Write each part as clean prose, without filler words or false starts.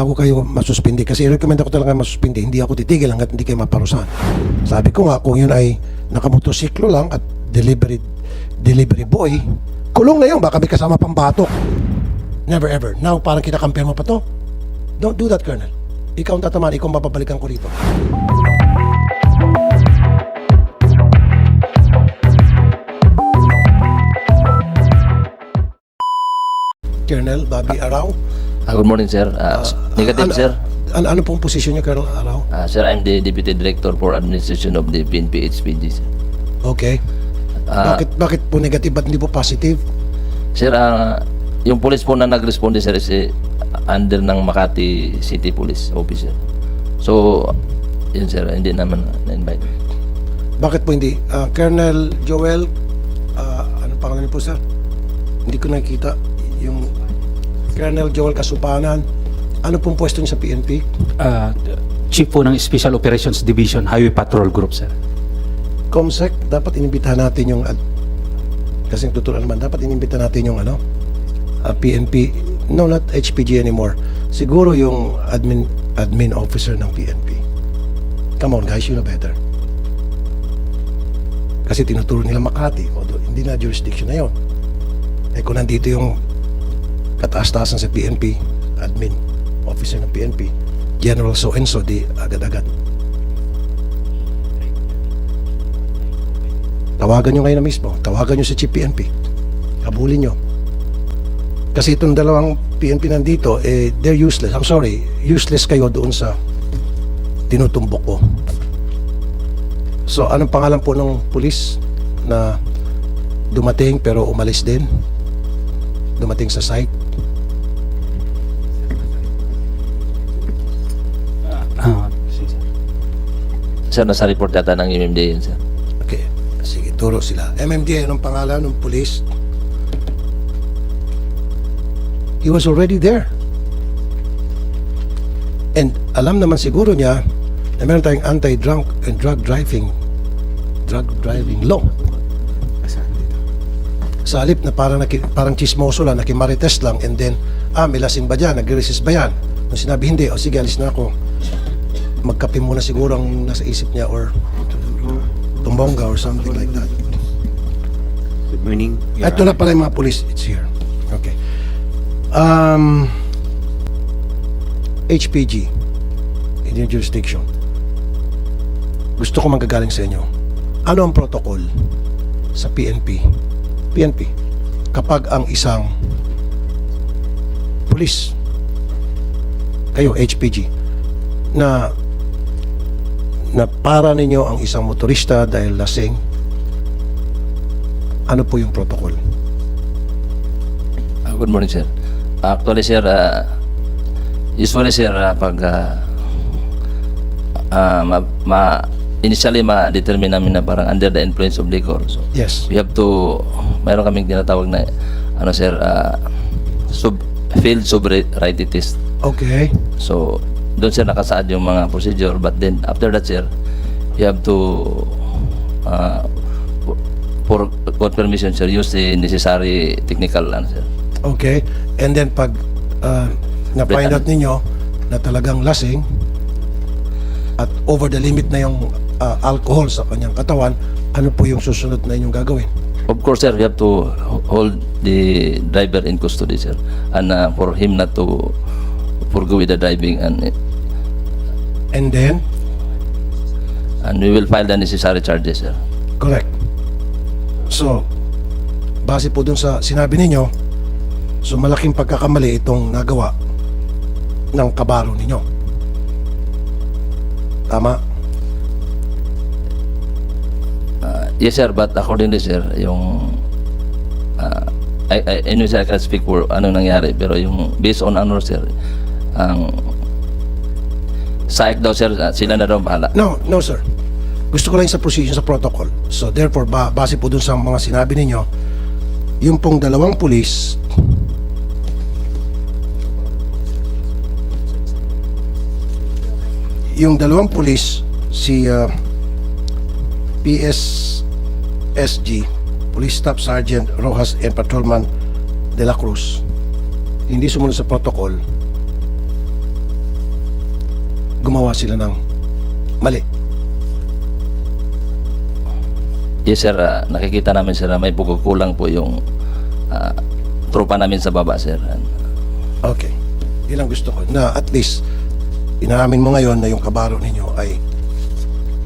bago kayo masuspindi. Kasi i-recommend ako talaga masuspindi. Hindi ako titigil hanggat hindi kayo maparusahan. Sabi ko nga, kung yun ay nakamotosiklo lang at delivery boy, kulong na yun. Baka may kasama pang batok. Never ever. Now, parang kinakampihan mo pa to. Don't do that, Colonel. Ikaw ang tatamaan, ikaw ang bababalikan ko rito. Colonel Bobby Arao. Good morning, sir. Negative, sir. Ano pong posisyon niyo, Colonel Arao? Sir, I'm the Deputy Director for Administration of the PNP HPG, sir. Okay. Bakit po negative at hindi po positive? Sir, yung police po na nag-responde, sir, is under ng Makati City Police Officer. So, yun, sir, hindi naman na-invite. Bakit po hindi? Colonel Joel, ano pangalan niyo po, sir? Hindi ko nakikita yung Colonel Joel Kasupanan. Ano pong pwesto niyo sa PNP? Chief po ng Special Operations Division, Highway Patrol Group, sir. Comsec, dapat inimbitahan natin yung kasi tuturuan naman, dapat inimbitahan natin yung PNP, no, not HPG anymore. Siguro yung admin officer ng PNP. Come on guys, you know better. Kasi tinuturo nila Makati, hindi na jurisdiction na yun. Kung nandito yung kataas-taasan sa PNP, admin officer ng PNP, General so-and-so, di agad-agad. Tawagan nyo ngayon na mismo. Tawagan nyo si Chief PNP. Habulin nyo. Kasi itong dalawang PNP nandito, they're useless. I'm sorry, useless kayo doon sa tinutumbok ko. So, anong pangalan po ng pulis na dumating pero umalis din? Dumating sa site? Sir, nasa report yata ng MMDA yun, sir. Okay. Sige, turo sila. MMDA, anong pangalan ng pulis? He was already there. And alam naman siguro niya na meron tayong anti-drunk and drug driving law. Sa halip na parang chismoso lang, nakimarites lang, and then, may lasing ba dyan? Nag-resist ba yan? Nung sinabi hindi, sige, alis na ako. Magkape muna siguro ang nasa isip niya or tumbongga or something like that. Good morning. Ito na pala yung mga police. It's here. Okay. HPG, Indian jurisdiction. Gusto ko manggagaling sa inyo. Ano ang protocol sa PNP kapag ang isang police, kayo HPG, na para ninyo ang isang motorista dahil lasing, ano po yung protocol? Good morning, sir. Actually, sir, usually, sir, pag initially ma-determine namin na parang under the influence of liquor. So, Yes. we have to, mayroon kaming tinatawag na, sir, field sobriety test. Okay. So, doon, sir, nakasaad yung mga procedure. But then, after that, sir, you have to, for confirmation, sir, use the necessary technical, sir. Okay. And then pag na-find out ninyo na talagang lasing at over the limit na yung alcohol sa kanyang katawan, ano po yung susunod na inyong gagawin? Of course, sir, we have to hold the driver in custody, sir. And for him not to forgo with the driving, and then? we will file the necessary charges, sir. Correct. So, base po dun sa sinabi ninyo, so malaking pagkakamali itong nagawa ng kabaro ninyo. Tama? Yes, sir, but accordingly, sir, yung I know, sir, I can speak for ano nangyari, pero yung based on ano, sir, ang SAIC daw, sir, sila na daw bahala. No, sir. Gusto ko lang sa procedure, sa protocol. So therefore, base po dun sa mga sinabi ninyo, yung pong dalawang pulis, si PSSG, Police Staff Sergeant Rojas and Patrolman De La Cruz, hindi sumunod sa protocol, gumawa sila ng mali. Yes sir, nakikita namin sir na may pagkukulang po yung tropa namin sa baba sir. Okay. Yun ang gusto ko. Na at least, inaamin mo ngayon na yung kabaro ninyo ay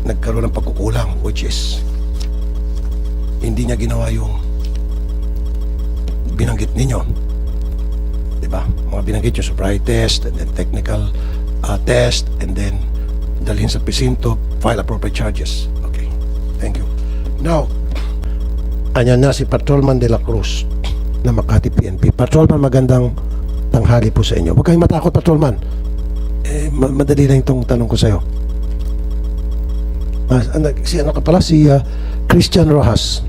nagkaroon ng pagkukulang, which is hindi niya ginawa yung binanggit ninyo. Diba? Mga binanggit yung sobriety test, and then technical test, and then dalhin sa presinto, file appropriate charges. Okay. Thank you. Now, anyan na si Patrolman de la Cruz na Makati PNP. Patrolman, magandang tanghali po sa inyo. Huwag kayong matakot, Patrolman. Madali lang itong tanong ko sa iyo. Si ano ka pala? Si Christian Rojas.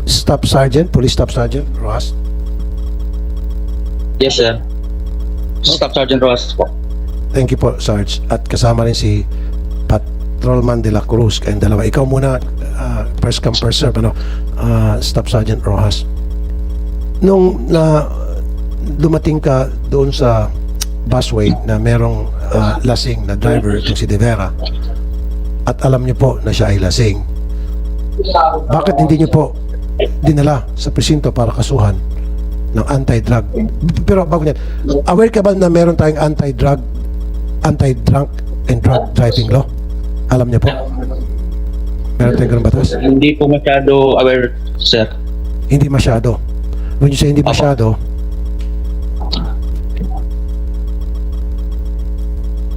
Staff Sergeant, Police Staff Sergeant Rojas. Yes, sir. Staff Sergeant Rojas po. Thank you po, Sarge. At kasama rin si Patrolman de la Cruz. Kayong dalawa. Ikaw muna, first come, first serve, Staff Sergeant Rojas. Nung dumating ka doon sa busway na merong lasing na driver, itong si De Vera, at alam niyo po na siya ay lasing, bakit hindi niyo po dinala sa presinto para kasuhan ng anti-drug? Pero bago niyan, aware ka ba na meron tayong anti-drug, anti-drunk and drug driving law? Alam niyo po? Meron tayong ganun batas? Hindi po masyado aware, sir. Hindi masyado. When you say hindi masyado,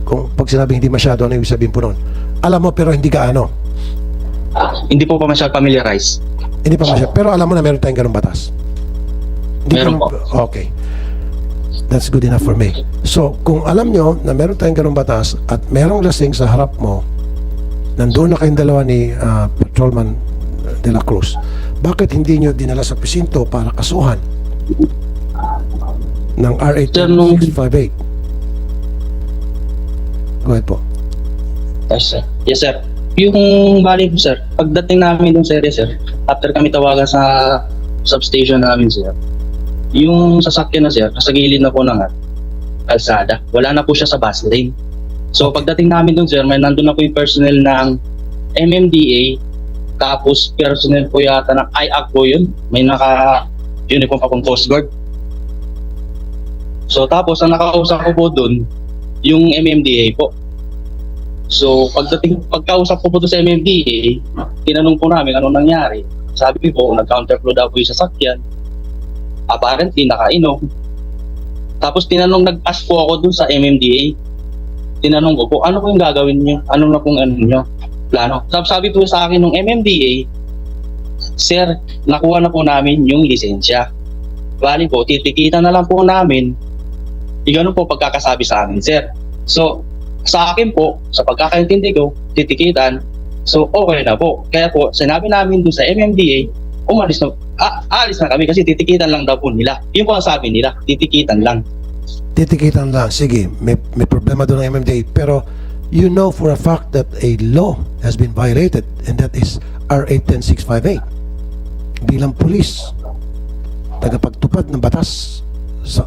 kung pag sinabing hindi masyado, ano ibig sabihin po nun? Alam mo pero hindi gaano. Hindi po pa masyado familiarize. Hindi pa masyado. Pero alam mo na meron tayong ganung batas. Meron po. Okay. That's good enough for me. So, kung alam nyo na meron tayong ganung batas at merong lasing sa harap mo, nandoon na kayong dalawa ni Patrolman de la Cruz, bakit hindi nyo dinala sa presinto para kasuhan ng RA 658? Go ahead po. Yes, sir. Yes, sir. Yung bali po, sir, pagdating namin dun, sir, after kami tawagan sa substation namin, sir, yung sasakyan na, sir, nasa gilid na po ng kalsada. Wala na po siya sa bus lane. So, pagdating namin dun, sir, may nandun na po yung personnel ng MMDA, tapos personnel po yata ng IAC po yun. May naka-uniform pa pong Coast Guard. So, tapos, ang nakausap ko po dun, yung MMDA po. So, pagkausap ko po doon sa MMDA, tinanong po namin anong nangyari. Sabi po, nag-counterflow daw po yung sasakyan. Apparently, nakainom. Tapos nag-ask po ako doon sa MMDA. Tinanong ko po, ano po yung gagawin niyo? Ano na pong plano? Sabi po sa akin ng MMDA, sir, nakuha na po namin yung lisensya. Bali po, titikitan na lang po namin. Ganun po pagkakasabi sa amin, sir. So, sa akin po, sa pagkakaintindi ko, titikitan. So, okay na po. Kaya po, sinabi namin doon sa MMDA, alis na kami kasi titikitan lang daw po nila. Yun po ang sabi nila, titikitan lang. Titikitan lang. Sige, may problema doon ng MMDA. Pero, you know for a fact that a law has been violated, and that is RA 10658. Bilang pulis, tagapagtupad ng batas,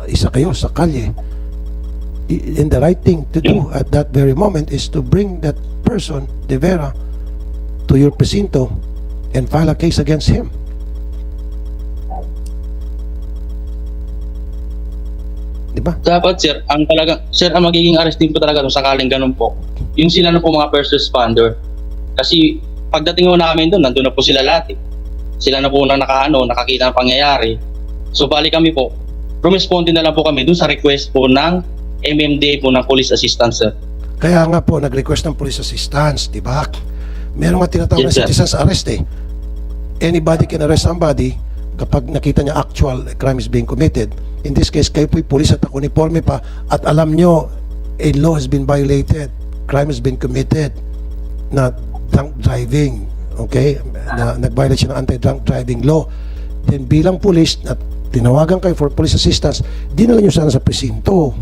isa kayo sa kalye, and the right thing to do at that very moment is to bring that person, De Vera, to your presinto and file a case against him. Diba? Dapat, sir, ang magiging arresting po talaga kung sakaling ganun po. Yung sila na po mga first responder. Kasi pagdating po namin doon, nandun na po sila lahat. Sila na po na nakakita ng pangyayari. So bali kami po, rumisponde na lang po kami doon sa request po ng MMDA po ng police assistance, sir. Kaya nga po, nag-request ng police assistance, di ba? Meron nga tinatawag na Yes, sir. citizen's arrest eh. Anybody can arrest somebody kapag nakita niya actual crime is being committed. In this case, kayo po'y police at uniforme pa at alam nyo, a law has been violated, crime has been committed, na drunk driving, okay? Na nag-violate siya ng anti-drunk driving law. Then bilang police, at tinawagan kayo for police assistance, dinala nyo sana sa presinto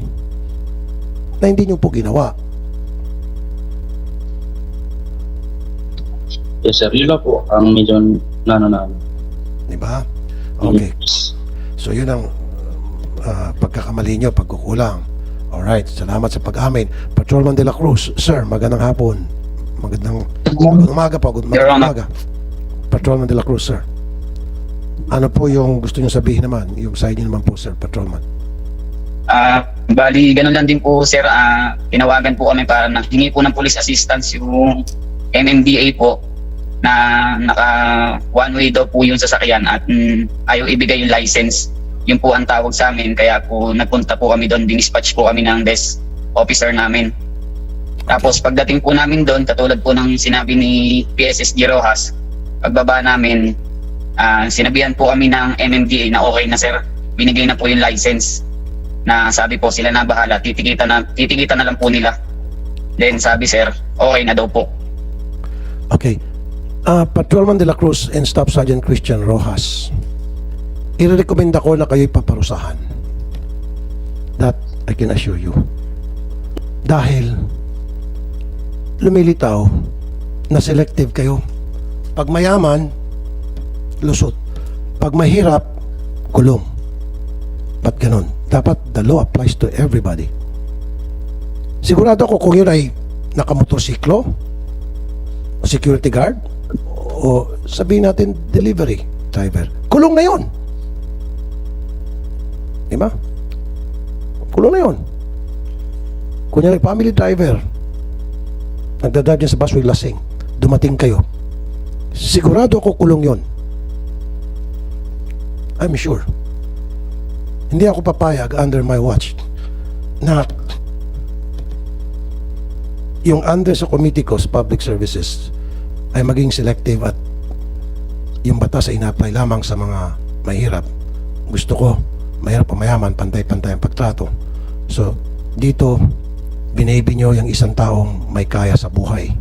na hindi nyo po ginawa. Yes, sir. Yun na po ang medyo namin. Di ba? Okay. So yun ang pagkakamali nyo, pagkukulang. Alright, salamat sa pag-amin. Patrolman de la Cruz, sir, magandang hapon. Magandang umaga po. Magandang umaga. Patrolman de la Cruz, sir. Ano po yung gusto nyo sabihin naman? Yung side nyo naman po, sir, Patrolman. Bali, ganun lang din po, sir. Tinawagan po kami para hingi po ng police assistance yung MMDA po na naka one-way daw po yung sasakyan at ayaw ibigay yung license. Yun po ang tawag sa amin. Kaya po nagpunta po kami doon, dinispatch po kami ng desk officer namin. Tapos pagdating po namin doon, katulad po ng sinabi ni PSSG Rojas, pagbaba namin, sinabihan po kami ng MMDA na okay na sir, binigay na po yung license. Na sabi po sila na bahala, titikita na lang po nila. Then sabi sir, okay na daw po. Okay. Patrolman de la Cruz and Staff Sergeant Christian Rojas, i-recommenda ko na kayo'y paparusahan. That I can assure you. Dahil lumilitaw na selective kayo. Pag mayaman, lusot. Pag mahirap, kulong. Ba't ganun? Dapat the law applies to everybody. Sigurado ako kung yun ay nakamotorsiklo, o security guard, o sabihin natin delivery driver, kulong na yun. Diba? Kulong na yun. Kunyari family driver, nagdadrive dyan sa busway lasing, dumating kayo, sigurado ako kulong yun. I'm sure. Hindi ako papayag under my watch na yung under sa committee ko sa public services ay maging selective at yung batas ay ina-apply lamang sa mga mahirap. Gusto ko, mahirap o mayaman, pantay-pantay ang pagtrato. So, dito, binaby nyo yung isang taong may kaya sa buhay.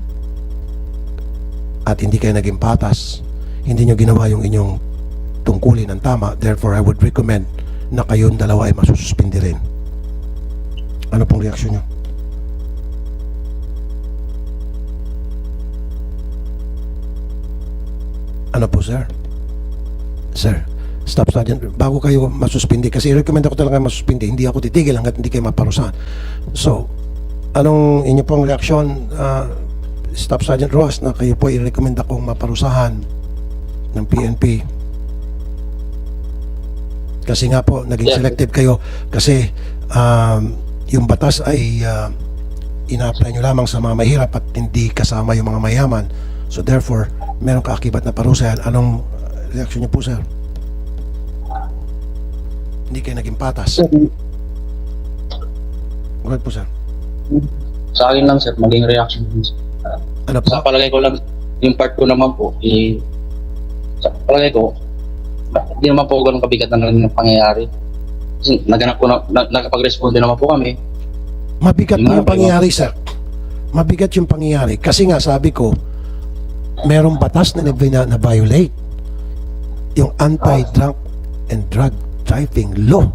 At hindi kayo naging patas. Hindi nyo ginawa yung inyong tungkulin ng tama. Therefore, I would recommend na kayong dalawa ay masususpindi rin. Ano pong reaksyon nyo? Ano po, sir? Sir, Staff Sergeant, bago kayo masuspindi, kasi i-recommend ako talaga masuspindi, hindi ako titigil hanggat hindi kayo maparusahan. So, anong inyo pong reaksyon, Staff Sergeant Rojas, na kayo po i-recommend akong maparusahan ng PNP? Kasi nga po, naging selective kayo kasi yung batas ay ina-apply nyo lamang sa mga mahirap at hindi kasama yung mga mayaman. So therefore, meron kaakibat na parusa yan. Anong reaksyon nyo po, sir? Hindi kayo naging patas. Go ahead po, sir. Sa akin lang sir, maging reaction. Ano po? Sa palagay ko lang, yung part ko naman po, sa palagay ko, hindi naman po ganun kabigat na pangyayari. Kasi naganap po nakapag-responde naman po kami. Mabigat po yung pangyayari, sir. Mabigat yung pangyayari. Kasi nga, sabi ko, merong batas na na-violate. Yung Anti-Drunk and Drug Driving Law.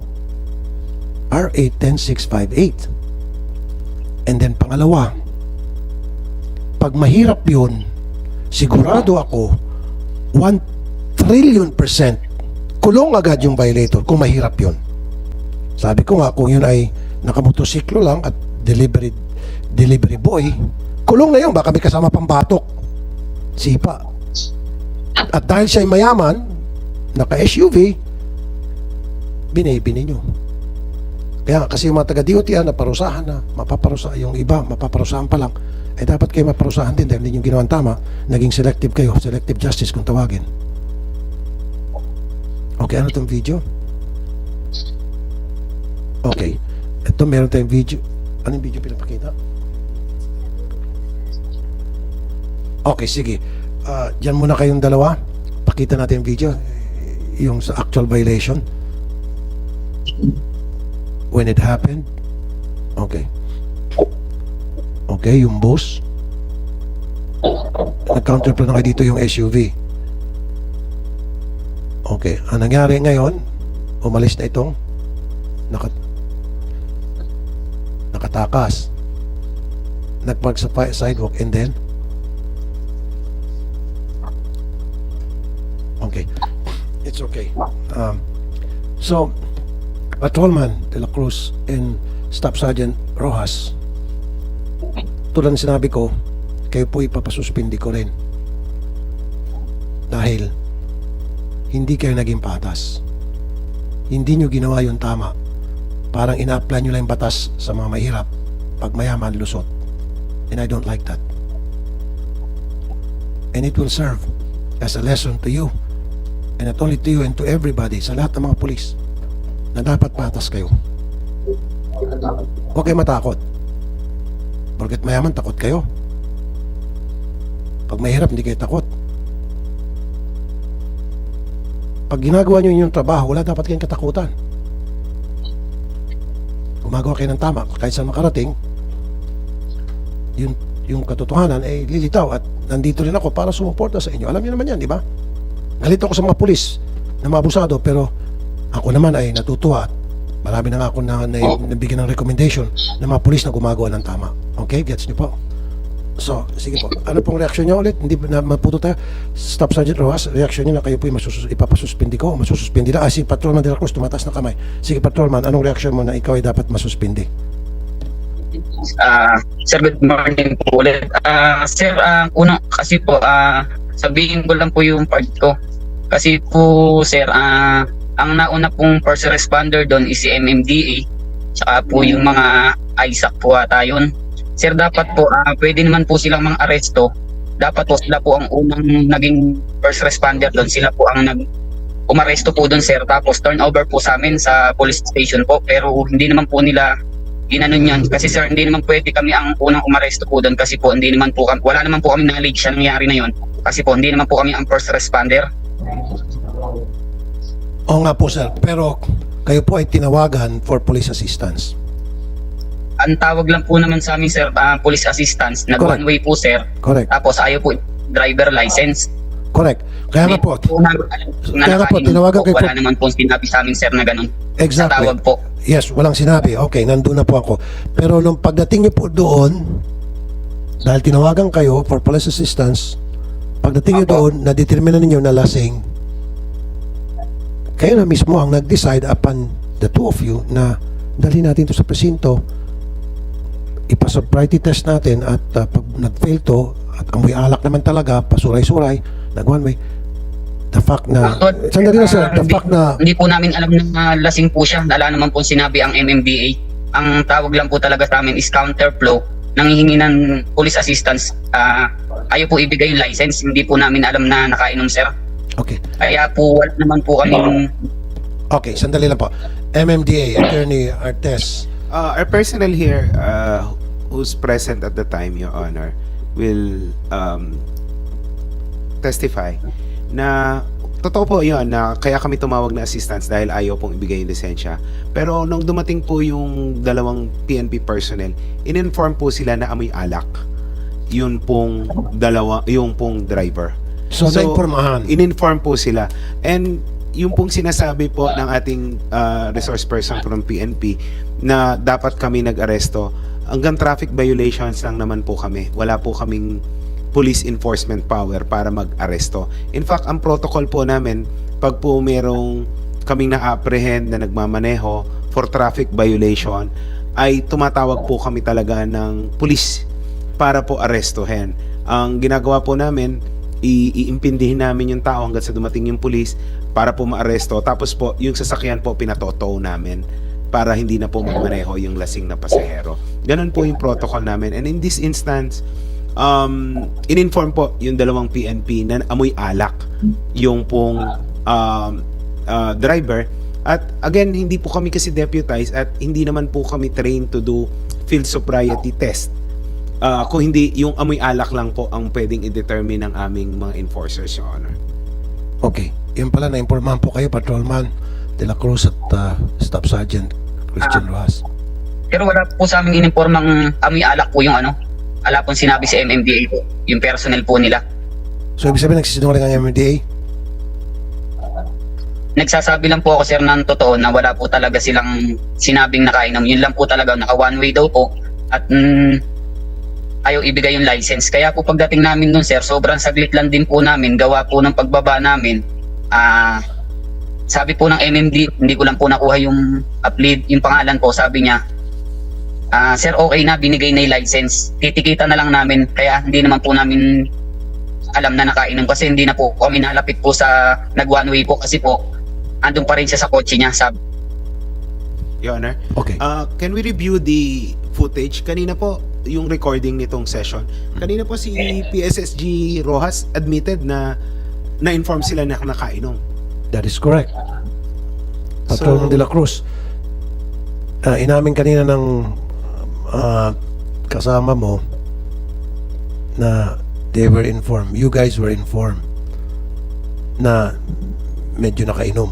RA 10658. And then pangalawa, pag mahirap yun, sigurado ako 1 trillion % kulong agad yung violator kung mahirap yun. Sabi ko nga, kung yun ay nakamotorsiklo lang at delivery boy, kulong na yun, baka may kasama pang batok, sipa. At dahil siya ay mayaman, naka-SUV, binibini nyo. Kaya kasi yung mga taga-DOT naparusahan na, mapaparusa, yung iba, mapaparusahan pa lang, eh dapat kayo maparusahan din dahil hindi yung ginawan tama, naging selective kayo, selective justice kung tawagin. Okay, ano itong video? Okay. Ito, meron tayong video. Anong video pinapakita? Okay, sige. Diyan muna kayong dalawa. Pakita natin yung video. Yung sa actual violation. When it happened. Okay. Okay, yung boss. Nag-counterplan na kayo dito yung SUV. Okay, ang nangyari ngayon, umalis na itong nakatakas. Nagpark sa sidewalk and then okay. It's okay. So, Patrolman De La Cruz and Staff Sergeant Rojas, tulad ng sinabi ko, kayo po ipapasuspindi ko rin. Dahil hindi kayo naging patas. Hindi nyo ginawa yung tama. Parang ina-apply nyo lang yung batas sa mga mahirap. Pag mayaman, lusot. And I don't like that. And it will serve as a lesson to you. And not only to you and to everybody, sa lahat ng mga pulis, na dapat patas kayo. Huwag kayo matakot. Porket mayaman, takot kayo. Pag mahirap, hindi kayo takot. Pag ginagawa nyo yung trabaho, wala dapat kayong katakutan. Gumagawa kayo ng tama, kahit saan makarating, yung katotohanan ay lilitaw at nandito rin ako para sumuporta sa inyo. Alam niyo naman yan, di ba? Galit ako sa mga pulis na mga abusado, pero ako naman ay natutuwa at marami na nga ako na nabigyan ng recommendation ng mga pulis na gumagawa ng tama. Okay? Gets niyo po? So, sige po. Ano pong reaksyon niyo ulit? Hindi na maputo tayo. Staff Sergeant Rojas, reaksyon niyo na kayo po ipapasuspindi ko o masususpindi na. Si Patrolman De La Cruz, tumatas na kamay. Sige, Patrolman, anong reaksyon mo na ikaw ay dapat masuspindi? Sir, good morning po ulit. Sir, unang kasi po, sabihin ko lang po yung part ko. Kasi po, sir, ang nauna pong first responder doon is si MMDA, tsaka po yung mga ISAC po ata yun. Sir, dapat po, pwede naman po silang mga aresto. Dapat po sila po ang unang naging first responder doon. Sila po ang umaresto po doon, sir. Tapos turnover po sa amin sa police station po. Pero hindi naman po nila ginanon yan. Kasi sir, hindi naman pwede kami ang unang umaresto po doon. Kasi po, hindi naman po kami, wala naman po kami knowledge na nangyari na yun. Kasi po, hindi naman po kami ang first responder. Oo nga po, sir. Pero kayo po ay tinawagan for police assistance. Ang tawag lang po naman sa amin, sir, police assistance. Correct. Nag-one way po, sir. Correct. Tapos ayaw po driver license. Correct. Kaya nga po, Kaya tinawagan kayo wala naman po sinabi sa amin, sir, na ganun. exactly. Sa tawag po. Yes, walang sinabi. Okay, nandun na po ako. Pero nung pagdating niyo po doon, dahil tinawagan kayo for police assistance, pagdating niyo doon, na-determine ninyo na lasing, kayo na mismo ang nag-decide upon the two of you na dalhin natin to sa presinto, ipa-sobriety test natin at pag nag-fail to, at amoy alak naman talaga, pasuray-suray, nag-one way, the fact na, sandali na sir, the fact na, Hindi po namin alam na lasing po siya. Wala naman po sinabi ang MMDA. Ang tawag lang po talaga sa amin is counterflow. Nanghihingi ng police assistance. Ayaw po ibigay yung license. Hindi po namin alam na nakainom, sir. okay, Kaya po wala naman po kami. okay, sandali lang po. MMDA, Attorney Artes, Our personnel here, who's present at the time, Your Honor, will testify na totoo po yun na kaya kami tumawag na assistance dahil ayaw pong ibigay yung lisensya. Pero nung dumating po yung dalawang PNP personnel, in-inform po sila na amoy alak. Yun pong yung pong driver. so na-informahan. In-inform po sila. And yung pong sinasabi po ng ating resource person from PNP na dapat kami nag-aresto, hanggang traffic violations lang naman po kami. Wala po kaming police enforcement power para mag-aresto. In fact, ang protocol po namin, pag po merong kaming na-apprehend na nagmamaneho for traffic violation, ay tumatawag po kami talaga ng police para po arestohin. Ang ginagawa po namin, iimpindihin namin yung tao hanggang sa dumating yung police para po maaresto. Tapos po, yung sasakyan po pinatotow namin para hindi na po magmaneho yung lasing na pasahero. Ganun po yung protocol namin. And in this instance, in-inform po yung dalawang PNP na amoy alak yung pong driver. At again, hindi po kami kasi deputized at hindi naman po kami trained to do field sobriety test. Kung hindi, yung amoy alak lang po ang pwedeng i-determine ng aming mga enforcers, Your Honor. Okay. Yun pala, na-informahan po kayo, Patrolman De La Cruz at Staff Sergeant Christian Rojas. Pero wala po sa aming in-informang amoy alak po yung ano. Wala pong sinabi sa MMDA po. Yung personnel po nila. So, ibig sabihin, nagsisinungaling ang MMDA? Nagsasabi lang po ako, sir, ng totoo na wala po talaga silang sinabing nakainom. Yun lang po talaga, naka one way daw po. At ayaw ibigay yung license. Kaya po pagdating namin dun, sir, sobrang saglit lang din po namin. Gawa po ng pagbaba namin. sabi po ng MMD, hindi ko lang po nakuha yung yung pangalan po, sabi niya, sir, okay na, binigay na yung license. Titikita na lang namin, kaya hindi naman po namin alam na nakainom kasi hindi na po kami nalapit po sa nag-one way po kasi po andun pa rin siya sa kotse niya. Sabi, Your Honor. Okay. Can we review the footage? Kanina po, yung recording nitong session. Kanina po si PSSG Rojas admitted na na-inform sila na nakainom. That is correct. Patrol So- de la Cruz. Inamin kanina ng kasama mo na they were informed, you guys were informed na medyo nakainom.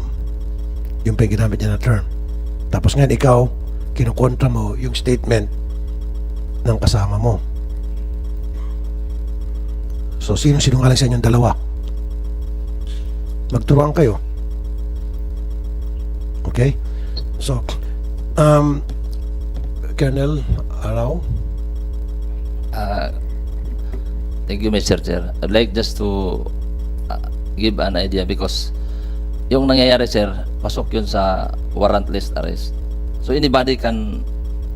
Yung pa yung ginamit niya na term. Tapos ngayon ikaw, kinukontra mo yung statement ng kasama mo. So, sino sinungaling sa inyong dalawa? Magturuan kayo. Okay? So, Colonel Arao, Thank you, Mr. Chair. I'd like just to give an idea because yung nangyayari, sir, pasok yun sa warrantless arrest. So anybody can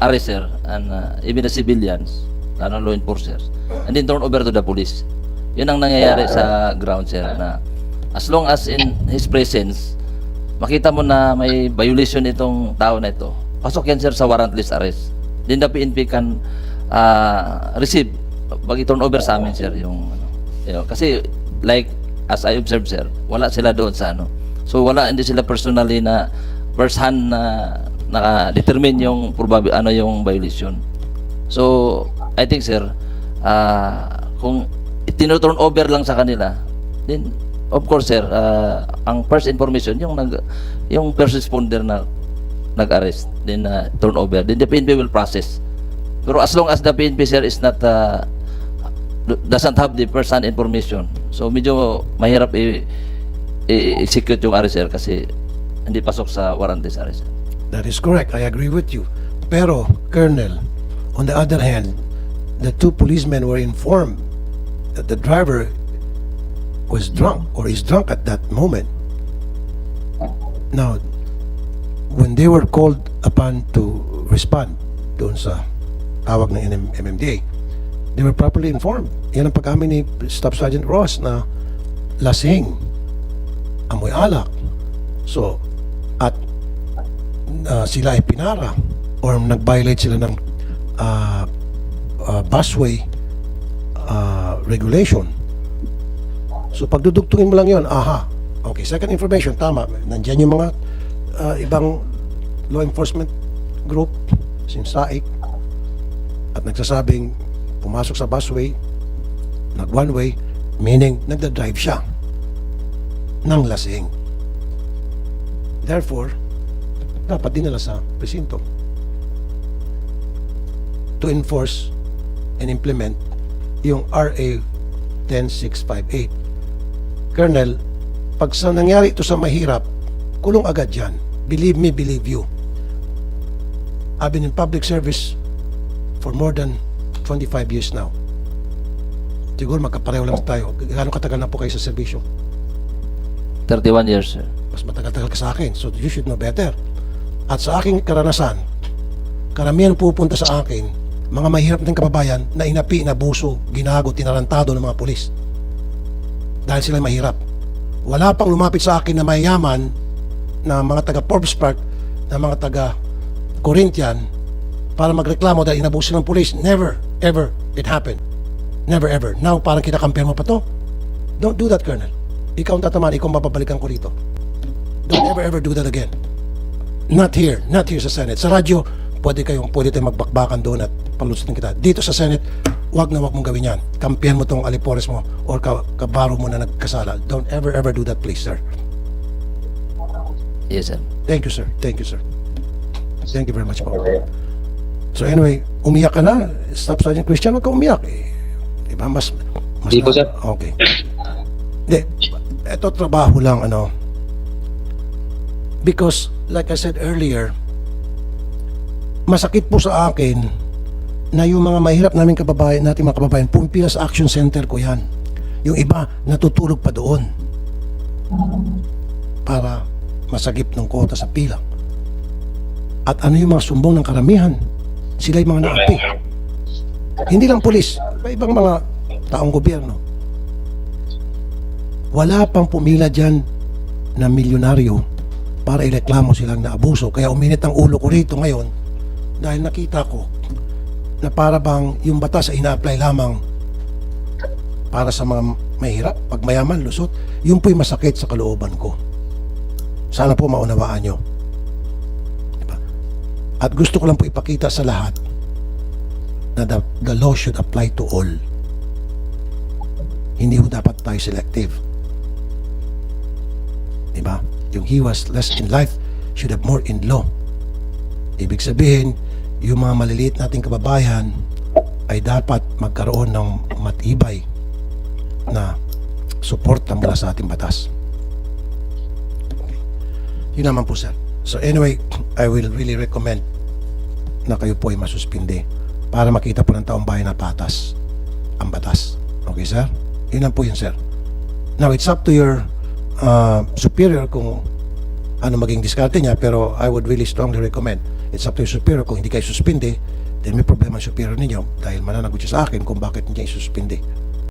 arrest, sir, and even the civilians, lalo law enforcers, and then turn over to the police. Yun ang nangyayari sa ground, sir, na as long as in his presence, makita mo na may violation itong tao na ito, pasok yan, sir, sa warrantless arrest. Then the PNP can receive pag i-turn over sa amin, sir, yung kasi like as I observed, sir, wala sila doon sa so hindi sila personally na first hand na naka-determine yung yung violation. So I think, sir, kung itino-turn over lang sa kanila, then of course, sir, ang first information yung first responder na nag-arrest, then turn over, then the PNP will process. Pero as long as the PNP, sir, is not doesn't have the first-hand information, so medyo mahirap i-execute yung arrest, sir, kasi hindi pasok sa warrantless arrest. that is correct. I agree with you. Pero, Colonel, on the other hand, the two policemen were informed that the driver was drunk or is drunk at that moment. Now, when they were called upon to respond doon sa tawag ng MMDA, they were properly informed. Yan ang pag-amin ni Staff Sergeant Ross na lasing, amoy alak. So, at sila ay pinara or nag-violate sila ng busway regulation. So, pagdudugtungin mo lang yon, aha. Okay, second information, tama. Nandiyan yung mga ibang law enforcement group, SAIC, at nagsasabing pumasok sa busway, nag-one way, meaning nagda-drive siya ng lasing. Therefore, dapat dinala sa presinto to enforce and implement yung RA 10658. Colonel, pag sa nangyari ito sa mahirap, kulong agad yan. Believe me, believe you. I've been in public service for more than 25 years now. Siguro magkapareho lang tayo. Gano'ng katagal na po kayo sa serbisyo? 31 years, sir. Mas matagal-tagal ka sa akin. So you should know better. At sa aking karanasan, karamihan pupunta sa akin, mga mahirap ng kababayan na inapi, inabuso, ginago, tinarantado ng mga pulis. Dahil sila mahirap. Wala pang lumapit sa akin na mayayaman na mga taga Forbes Park, na mga taga Corinthian para magreklamo dahil inabuso ng pulis. Never, ever it happened. Never, ever. Now, parang kinakampihan mo pa to. Don't do that, Colonel. Ikaw ang tatamaan, ikaw ang mapabalikan ko rito. Don't ever, ever do that again. Not here sa Senate. Sa radyo, pwede tayong magbakbakan doon at palusutin kita. Dito sa Senate, wag na wag mong gawin yan. Kampihan mo tong alipores mo or kabaro mo na nagkasala. Don't ever, ever do that, please, sir. Yes, sir. Thank you, sir. Thank you, sir. Thank you very much po. So anyway, umiyak ka na. Staff Sergeant Christian, huwag ka umiyak. Diba? Mas Hindi po, sir. Okay. Hindi. Ito trabaho lang, Because, like I said earlier, masakit po sa akin na yung mga mahirap nating mga kababayan, pumipila sa action center ko yan. Yung iba, natutulog pa doon para masagip ng kota sa pilang. At ano yung mga sumbong ng karamihan? Sila yung mga naapi. Hindi lang pulis, ibang mga taong gobyerno. Wala pang pumila dyan na milyonaryo para ireklamo silang naabuso. Kaya uminit ang ulo ko rito ngayon dahil nakita ko na para bang yung batas ay ina-apply lamang para sa mga mahirap, pag mayaman, lusot. Yun po'y masakit sa kalooban ko. Sana po maunawaan nyo. Diba? At gusto ko lang po ipakita sa lahat na the law should apply to all. Hindi po dapat tayo selective. Diba? Yung he was less in life should have more in law. Ibig sabihin, yung mga maliliit nating kababayan ay dapat magkaroon ng matibay na suporta mula sa ating batas. Yun naman po, sir. So anyway, I will really recommend na kayo po ay masuspinde para makita po ng taong bayan na patas ang batas. Okay, sir? Yun lang po yun, sir. Now, it's up to your superior kung ano maging diskarte niya, pero I would really strongly recommend, it's up to your superior. Kung hindi kayo suspinde, then may problema ang superior ninyo dahil mananagot siya sa akin kung bakit niya isuspinde.